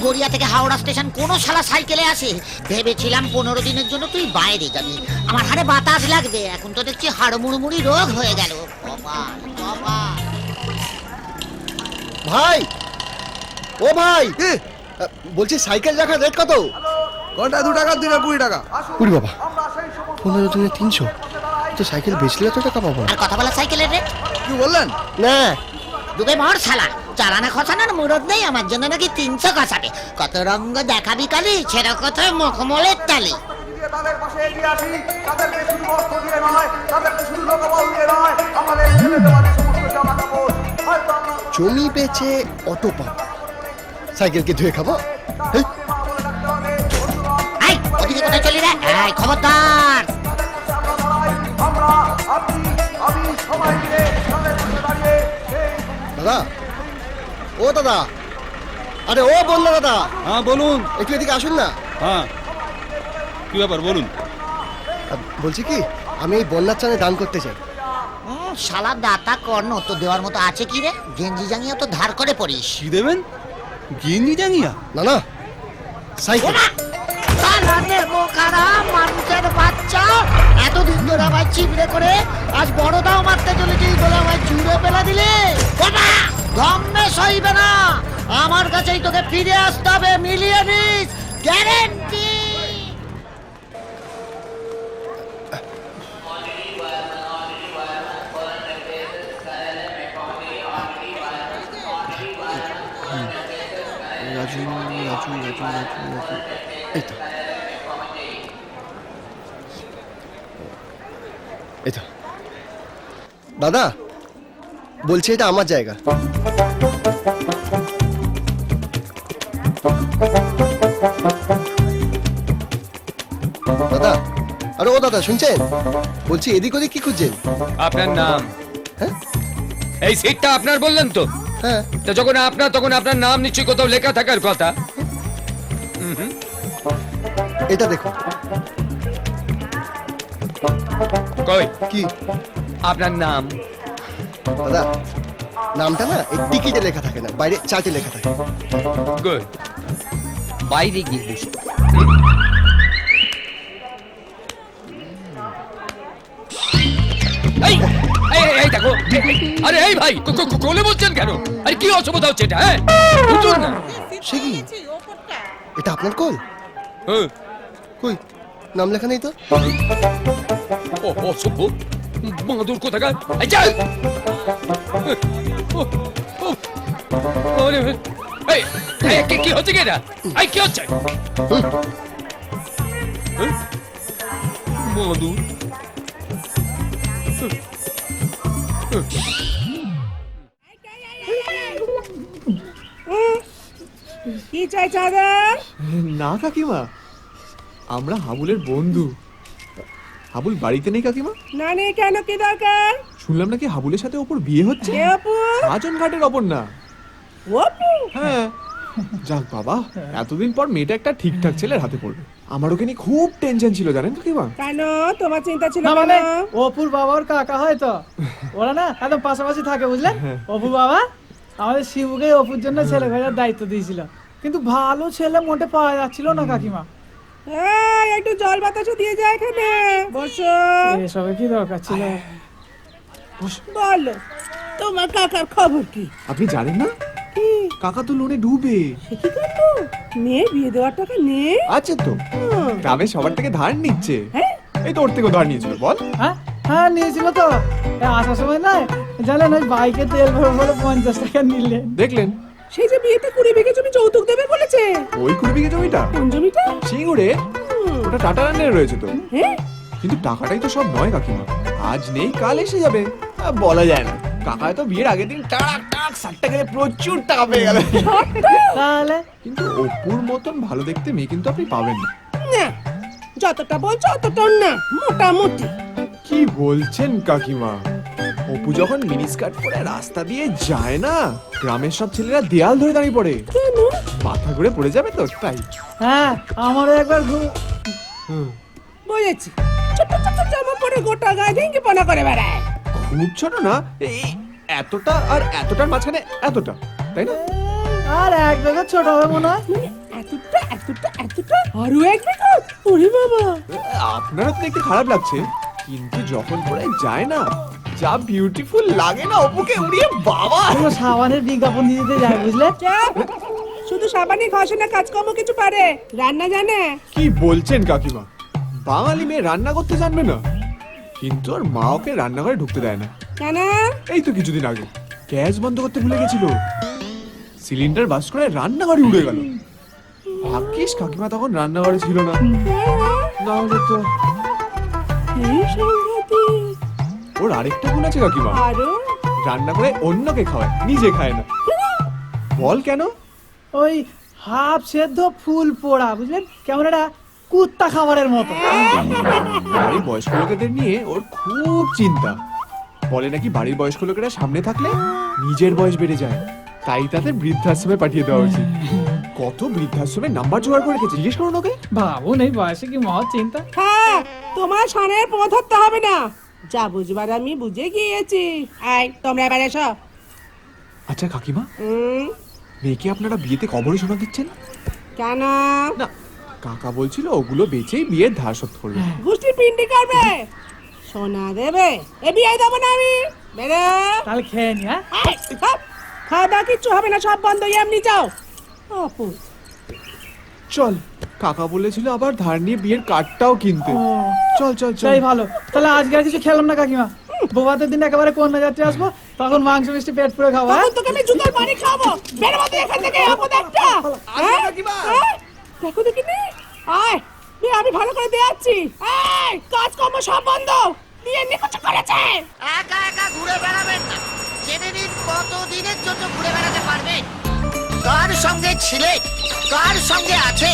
গড়িয়া থেকে হাওড়া স্টেশন কোনো শালা সাইকেলে আসে? ভেবেছিলাম 15 দিনের জন্য তুই বাইরে যাবি, আমার হাড়ে বাতাস লাগবে। এখন তো দেখছি হাড় মুড়মুড়ি রোগ হয়ে গেল। কপাল কপাল। ভাই, ও ভাই, বলছি সাইকেল রাখার রেট কত? কোনটা 2 টাকা 2 20 টাকা। কুড়ি বাবা, 15 দিনে 300, তো সাইকেল বেচলে এত টাকা পাবো? আর কথা বলা সাইকেলের রেট কি বললেন? না, ডুবে ভর শালা, চালানা খসানোর মুরদ নেই আমার জন্য নাকি 300 খসাবে। কত রঙ্গ দেখাবি কালি, ছেড়ে কথায় মুখমলের তালি। তাদের পাশে এগিয়ে আসি, তাদেরকে শুধু অস্ত্র দিয়ে নয়, তাদেরকে শুধু লোকবল দিয়ে নয়, আমাদের ছেলে দেওয়ার সমস্ত জামা কাপড় হয়তো আমরা জমি বেচে অটো পাবো, সাইকেলকে ধুয়ে খাবো। হেই, এই ওদিকে কোথায় চলি রে? এই খবরদার। আমরা আপনি আমি সবাই মিলে তাদের পাশে দাঁড়িয়ে দাদা, ও দাদা, আরে ও বললো দাদা, হ্যাঁ বলুন। একটু এদিকে আসুন না। হ্যাঁ, কি ব্যাপার বলুন। বলছি কি, আমি এই বন্যার চানে দান করতে চাই। শালা দাতা কর্ণ তো দেওয়ার মতো আছে কি রে? গেঞ্জি জাঙ্গিয়া তো ধার করে পড়িস। কি দেবেন? গেঞ্জি জাঙ্গিয়া? না না, সাইকেল। শালারে বোকারা, মানুষের বাচ্চা, এতদিন ধরে আমায় চিবড়ে করে আজ বড় দাও মারতে চলেছিস বলে আমায় জুড়ে ফেলা দিলে। বাবা ধম্মে সইবে না, আমার কাছেই তোকে ফিরে আসতে হবে, মিলিয়ে নিস, গ্যারেন্টি। রাজু রাজু রাজু রাজু রাজু, এই তো, এই তো। দাদা বলছি এটা আমার জায়গা। দাদা, আরে ও দাদা শুনছেন? বলছি এদিক ওদিক কি খুঁজছেন? আপনার নাম? হ্যাঁ এই সিটটা আপনার বললেন তো? হ্যাঁ, তো যখন আপনার, তখন আপনার নাম নিশ্চয়ই কোথাও লেখা থাকার কথা। এটা দেখুন। কই কি আপনার নাম? দাদা, নামটা না এই টিকিটে লেখা থাকে না, বাইরে চার্টে লেখা থাকে। গুড, বাইরে গিয়ে বসুন। এই এই এই দেখো, আরে এই ভাই কোলে বলছেন কেন? আরে কি অসুবিধা হচ্ছে এটা? হ্যাঁ উঠুন না। সে কি, এটা আপনার কল? হ্যাঁ। কই নাম লেখা নেই তো। ও অসভ্য বাঁদর কোথাকার! এই চল! আরে এই এই কি হচ্ছে কি এটা? এই কি হচ্ছে? বাঁদর! কি চাই চাঁদা? না কাকিমা, আমরা হাবুলের বন্ধু। হাবুল বাড়িতে নেই কাকিমা। না নেই কেন, কি দরকার? শুনলাম নাকি হাবুলের সাথে ওপর বিয়ে হচ্ছে। কে অপু? আজন ঘাটের ওপর না। অপু? হ্যাঁ, যাক বাবা, এতদিন পর মেয়েটা একটা ঠিকঠাক ছেলের হাতে পড়বে। আমার ওকে নিয়ে খুব টেনশন ছিল জানেন কাকিমা। কেন তোমার চিন্তা ছিল না কেন? মানে অপুর বাবার কাকা হয় তো, ওরা না একদম পাশাপাশি থাকে বুঝলেন। অপু বাবা আমাদের শিবুকে অপুর জন্য ছেলে খোঁজার দায়িত্ব দিয়েছিল, কিন্তু ভালো ছেলে মোটে পাওয়া যাচ্ছিল না কাকিমা। এই, একটু জল বাতাসও দিয়ে যায় এখানে। বসো। এসবে কি দরকার ছিল? বলো তোমার কাকার খবর কি? আপনি জানেন না, কি কাকা তো লোনে ডুবে। সে কি করবো? মেয়ে বিয়ে দেওয়ার টাকা নেই? আছে তো, গ্রামে সবার থেকে ধার নিচ্ছে। হ্যাঁ? এই তো ওর থেকেও ধার নিয়েছিল। বল। হ্যাঁ হ্যাঁ নিয়েছিল তো। আসার সময় না জানেন ওই বাইকে তেল ভরে ভরে 50 টাকা নিলেন। দেখলেন, সেই যে বিয়েতে 20 বিঘে জমি যৌতুক দেবে বলেছে। ওই 20 বিঘে জমিটা কোন জমিটা? সিঙ্গুরে, ওটা টাটা রান্নায় রয়েছে তো। হ্যাঁ, কিন্তু টাকাটাই তো সব নয় কাকিমা, আজ নেই কাল এসে যাবে, বলা যায় না। কাকা তো বিয়ের আগের দিন টাক টাক 60 টাকা দিয়ে প্রচুর টাকা পেয়ে গেল। তাহলে কিন্তু অপুর মতন ভালো দেখতে মেয়ে কিন্তু আপনি পাবেন না। না যতটা বলছো অতটাও না, মোটামুটি। কি বলছেন কাকিমা? অপু যখন মিনিস্কার্ট পরে রাস্তা দিয়ে যায় না, গ্রামের সব ছেলেরা দেয়াল ধরে দাঁড়িয়ে পড়ে। কেন? মাথা ঘুরে পড়ে যাবে তো, তাই। হ্যাঁ আমারও একবার বুঝেছি, ছোট ছোট জামা পরে গোটা গায়ে ভেঙে পনা করে বেড়ায়। খুব ছোট না, এই এতটা আর এতটার মাঝখানে এতটা, তাই না? আর এক বেলা ছোট হবে মনে হয়। এতটা এতটা এতটা আরো এক বিঘা ওরে বাবা আপনারা তো দেখতে খারাপ লাগছে, কিন্তু যখন পরে যায় না, যা বিউটিফুল লাগে না অপুকে, উড়িয়ে বাবা। পুরো সাবানের বিজ্ঞাপন দিতে যায় বুঝলে। চাপ শুধু সাবানি ঘষে না, কাজকর্ম কিছু পারে, রান্না জানে। কি বলছেন কাকিমা, বাঙালি মেয়ে রান্না করতে জানবে না? কিন্তু আর মা ওকে রান্নাঘরে ঢুকতে দেয় না। কেন? এই তো কিছুদিন আগে গ্যাস বন্ধ করতে ভুলে গেছিল, সিলিন্ডার বাস করে রান্নাঘরে উড়ে গেল। ভাগ্যিস কাকিমা তখন রান্নাঘরে ছিল না, না হলে তো। এই সংঘাতে ওর আরেকটা গুণ আছে কাকিমা, আরো রান্না করে অন্যকে খাওয়ায়, নিজে খায় না। বল কেন? ওই হাফ সেদ্ধ ফুল পোড়া বুঝলেন, কেমন একটা কুত্তা খাবারের মতো। বাড়ির বয়স্ক লোকেদের নিয়ে ওর খুব চিন্তা। বলে নাকি বাড়ির বয়স্ক লোকেরা সামনে থাকলে নিজের বয়স বেড়ে যায়, তাই তাদের বৃদ্ধাশ্রমে পাঠিয়ে দেওয়া উচিত। কত বৃদ্ধাশ্রমের নাম্বার জোগাড় করে রেখেছে, জিজ্ঞেস করুন ওকে। ভাবুন এই বয়সে কি মহৎ চিন্তা। হ্যাঁ, তোমার সানের পথ ধরতে হবে না, যা বুঝবার আমি বুঝে গিয়েছি। আয় তোমরা এবার এসো। আচ্ছা কাকিমা, হুম, মেয়েকে আপনারা বিয়েতে কবরে সোনা দিচ্ছেন? কেন? না, কাকা বলছিল ওগুলো বেচেই বিয়ের ধার শোধ করবে। গোষ্ঠী পিন্ডি করবে, সোনা দেবে, এ বিয়ে দেবো না আমি। বেরো। তাহলে খেয়ে নি। হ্যাঁ আয়, হাপ। খাওয়া দাওয়া কিচ্ছু হবে না, সব বন্ধ, এমনি যাও। অপু চল, কাকা বলেছিল আবার ধার নিয়ে বিয়ের কার্ডটাও কিনতে। ও, চল চল চল। সেই ভালো। তাহলে আজকে আর কিছু খেলাম না কাকিমা, বোবাতের দিন একেবারে কন্যা যাত্রী আসবো, তখন মাংস মিষ্টি পেট পুরো খাবো। হ্যাঁ? তখন তোকে আমি জুতোর বাড়ি খাবো, বেরো মতো এখান থেকে, আপদ একটা। হ্যাঁ? হ্যাঁ? দেখো দেখি নি, আয় বিয়ে আমি ভালো করে দেয়াচ্ছি। আয়, কাজকর্ম সব বন্ধ, বিয়ে নিকুচি করেছে। একা একা ঘুরে বেড়াবেন না, জেনে নিন কত দিনের জন্য ঘুরে বেড়াতে পারবেন। কার সঙ্গে ছিলে, কার সঙ্গে আছে,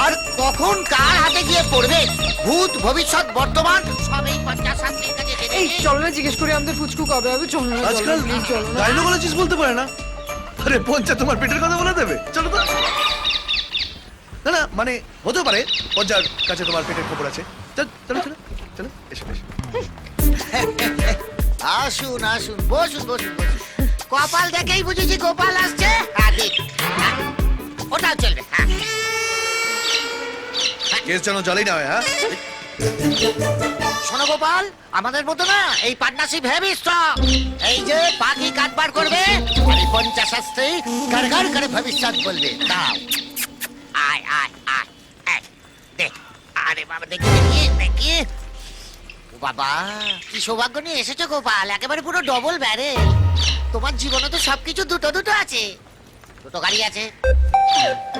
আর কখন কার হাতে গিয়ে পড়বে, ভূত ভবিষ্যৎ বর্তমান সবই পঞ্চাশাস্ত্রীর কাছে জেনে এই নিন। চলো না, জিজ্ঞেস করি আমাদের পুচকু কবে হবে। চলো না, আজকাল প্লিজ চলো না। গাইনোকোলজিস্ট বলতে পারে না। আরে পঞ্চা তোমার পেটের কথা বলে দেবে, চলো তো। না না, মানে হতেও পারে পঞ্চার কাছে তোমার পেটের খবর আছে। চল চলো চলো চলো, এসো এসো। আসুন আসুন, বসুন বসুন বসুন। কপাল দেখেই বুঝেছি গোপাল আসছে। হ্যাঁ, দিন। হ্যাঁ, ওটাও চলবে। হ্যাঁ। কেস যেন জলেই না হয়, হ্যাঁ। শোনো গোপাল, আমাদের মতো না, এই পার্টনারশিপ হেভি স্ট্রং। এই যে পাখি কাটবার করবে, আর এই পঞ্চাশাস্ত্রী ঘর ঘর করে ভবিষ্যৎ বলবে। দাও, আয় আয় আয়, এই, দে। আরে বাবা, দেখি দেখি দেখি। ও বাবা, কি সৌভাগ্য নিয়ে এসেছো গোপাল, একেবারে পুরো ডবল ব্যারেল। তোমার জীবনে তো সবকিছু দুটো দুটো আছে। দুটো গাড়ি আছে,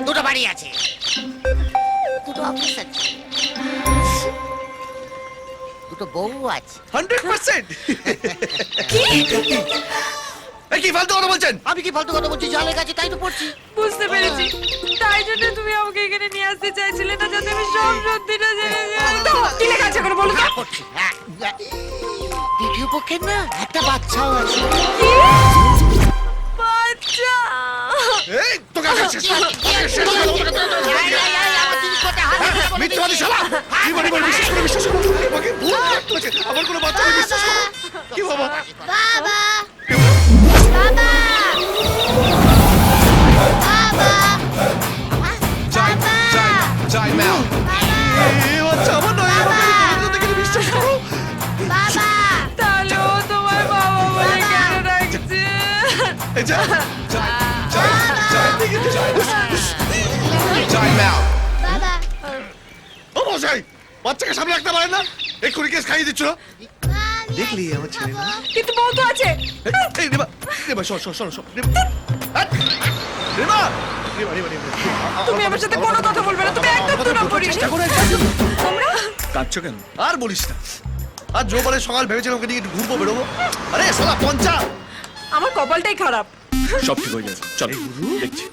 দুটো বাড়ি আছে, দুটো অফিস আছে, দুটো বউ আছে। 100%। এই কি ফালতু কথা বলছেন? আমি কি ফালতু কথা বলছি, যা লেখা আছে তাই তো পড়ছি। বুঝতে পেরেছি, তাই জন্য তুমি আমাকে এখানে নিয়ে আসতে চাইছিলে না, যাতে আমি সব সত্যিটা জেনে যাই। তো কি লেখা আছে এখন বলো তো? হ্যাঁ, পড়ছি। হ্যাঁ, দ্বিতীয় পক্ষের না একটা বাচ্চাও আছে। বাচ্চা। এই তোকে আগে শেষ করো। এই, এই, এই, আমার জিনিস কোথায়? হাত ধরে বলে মিথ্যাবাদী দিচ্ছি। শালা! কি বলি বলি, বিশ্বাস করো বিশ্বাস করো। আমাকে ভুল করেছে, আমার কোনো বাচ্চা নেই, বিশ্বাস করো। কি বাবা? বাবা, এই বাচ্চা আমার নয়, আমাকে বলতে দেখে বিশ্বাস করো। তাহলে ও তোমার বাবা বলে কেন ডাকছে? এই যা, যা, যা, যা। ও মশাই, বাচ্চাকে সামনে রাখতে পারেন না? এক্ষুনি কেস খাইয়ে দিচ্ছ। দেখলি আমার ছেলে না? কিন্তু বউ তো আছে। এই রেবা, রেবা, সর সর সর সর, রেবা। রেবা, রেবা, রেবা, রেবা। তুমি আমার সাথে কোনো কথা বলবে না, তুমি একদম দু নম্বরই। চেষ্টা করে তোমরা কাঁদছো কেন? আর বলিস না। আর জোবারে সকাল ভেবেছিলাম ওকে নিয়ে একটু ঘুরবো, বেরোবো। আরে শালা পঞ্চা, আমার কপালটাই খারাপ। সব ঠিক হয়ে যাবে, চল দেখছি।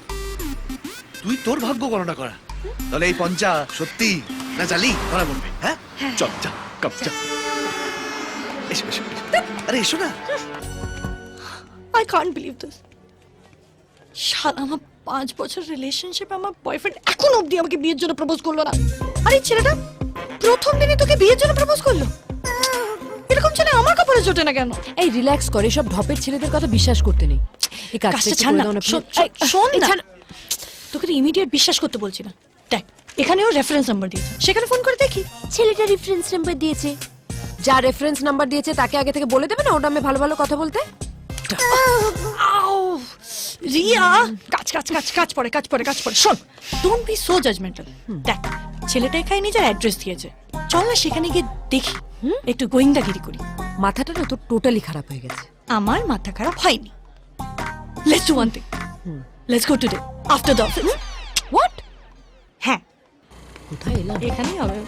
তুই তোর ভাগ্য গণনা করা, তাহলে এই পঞ্চা সত্যি না জালি ধরা পড়বে। হ্যাঁ, চল চল, কাপ চল। এসো এসো এসো। আরে এসো না। I can't believe this. শালা, আমার 5 বছর রিলেশনশিপ, আমার বয়ফ্রেন্ড এখন অবধি আমাকে বিয়ের জন্য প্রপোজ করলো না। আর এই ছেলেটা প্রথম দিনই তোকে বিয়ের জন্য প্রপোজ করলো। এরকম ছেলে আমার কপালে জোটে না কেন? এই রিল্যাক্স করে, সব ঢপের ছেলেদের কথা বিশ্বাস করতে নেই। এই কাজটা ছাড় না, শোন না। তোকে ইমিডিয়েট বিশ্বাস করতে বলছি না। দেখ এখানেও রেফারেন্স নাম্বার দিয়েছে, সেখানে ফোন করে দেখি। ছেলেটা রেফারেন্স নাম্বার দিয়েছে, যা রেফারেন্স নাম্বার দিয়েছে তাকে আগে থেকে বলে দেবে না ওর নামে ভালো ভালো কথা বলতে। আউ, রিয়া কাজ কাজ কাজ কাজ পড়ে কাজ পড়ে কাজ পড়ে। শোন, ডোন্ট বি সো জাজমেন্টাল। দেখ ছেলেটা এখানে নিজের অ্যাড্রেস দিয়েছে, চল না সেখানে গিয়ে দেখি, একটু গোয়েন্দাগিরি করি। মাথাটা না তোর টোটালি খারাপ হয়ে গেছে। আমার মাথা খারাপ হয়নি। Let's do one thing, let's go today after the office. What? হ্যাঁ কোথায় এলাম? এখানেই হবে।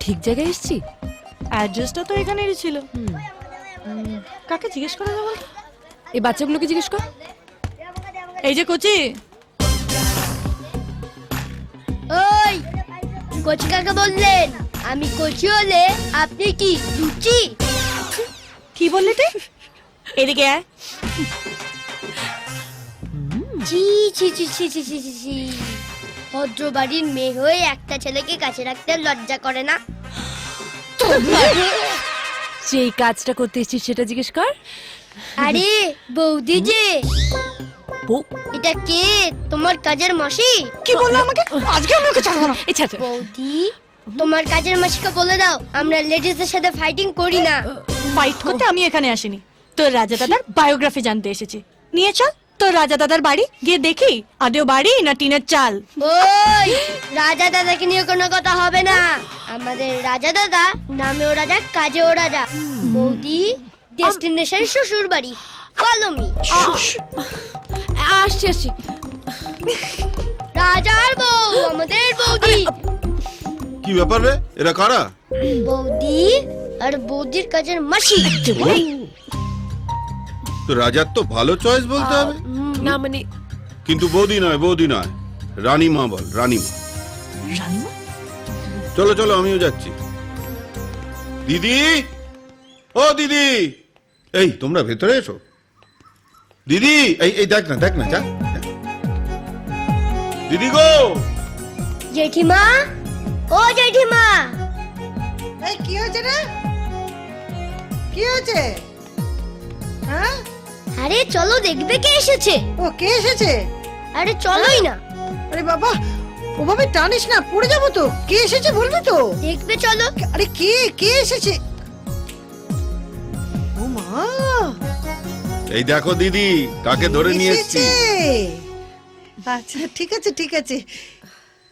ঠিক জায়গায় এসেছি? অ্যাড্রেসটা তো এখানেই ছিল। কাকে জিজ্ঞেস করা যাবে? এই বাচ্চাগুলোকে জিজ্ঞেস কর। এই যে কোচি। ওই কোচি কাকে বললেন? আমি কোচি হলে আপনি কি লুচি? কি বললি তুই? এদিকে আয়। ছি ছি ছি ছি ছি ছি ছি ছি। ভদ্র বাড়ির মেয়ে হয়ে একটা ছেলেকে কাছে রাখতে লজ্জা করে না? যেই কাজটা করতে এসেছিস সেটা জিজ্ঞেস কর। আরে বৌদি যে, বউ? এটা কে? তোমার কাজের মাসি? কি বললো আমাকে? আজকে আমি ওকে ছাড়বো না। আচ্ছা বৌদি তোমার কাজের মাসিকে বলে দাও আমরা লেডিসদের সাথে ফাইটিং করি না। ফাইট করতে আমি এখানে আসিনি, তোর রাজা দাদার বায়োগ্রাফি জানতে এসেছি। নিয়ে চল তোর রাজা দাদার বাড়ি গিয়ে দেখি আদেও বাড়ি না টিনের চাল। ওই রাজা দাদাকে নিয়ে কোনো কথা হবে না। আমাদের রাজা দাদা নামেও রাজা কাজেও রাজা। বৌদি ডেস্টিনেশন শ্বশুর বাড়ি, ফলো মি। আসছি আসছি। রাজার বউ আমাদের বৌদি। কি ব্যাপার রে, এরা কারা? বৌদি আর বৌদির কাজের মাসি। তো রাজার তো ভালো চয়েস বলতে হবে। না মানে কিন্তু বৌদি নয়, বৌদি নয়, রানীমা বল, রানীমা। রানীমা? চলো চলো, আমিও যাচ্ছি। দিদি, ও দিদি, এই তোমরা ভেতরে এসো। দিদি, এই দেখ না দেখ না, যা। দিদি গো। জেঠিমা, ও জেঠিমা। এই কি হয়েছে রে? কি হয়েছে? হ্যাঁ? আরে চলো দেখবে কে এসেছে। ও কে এসেছে? আরে চলোই না। আরে বাবা, ওভাবে টানিস না, পড়ে যাবো তো। কে এসেছে বলবি তো? দেখবে চলো। আরে কে এসেছে? ও মা, এই দেখো দিদি, কাকে ধরে নিয়ে এসেছি। আচ্ছা ঠিক আছে ঠিক আছে,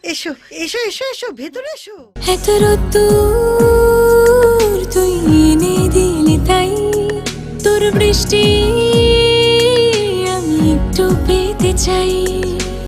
এসো এসো এসো এসো, ভেতরে এসো। এত রোদ্দুর তুই এনে দিলি তাই, তোর বৃষ্টি আমি একটু পেতে চাই।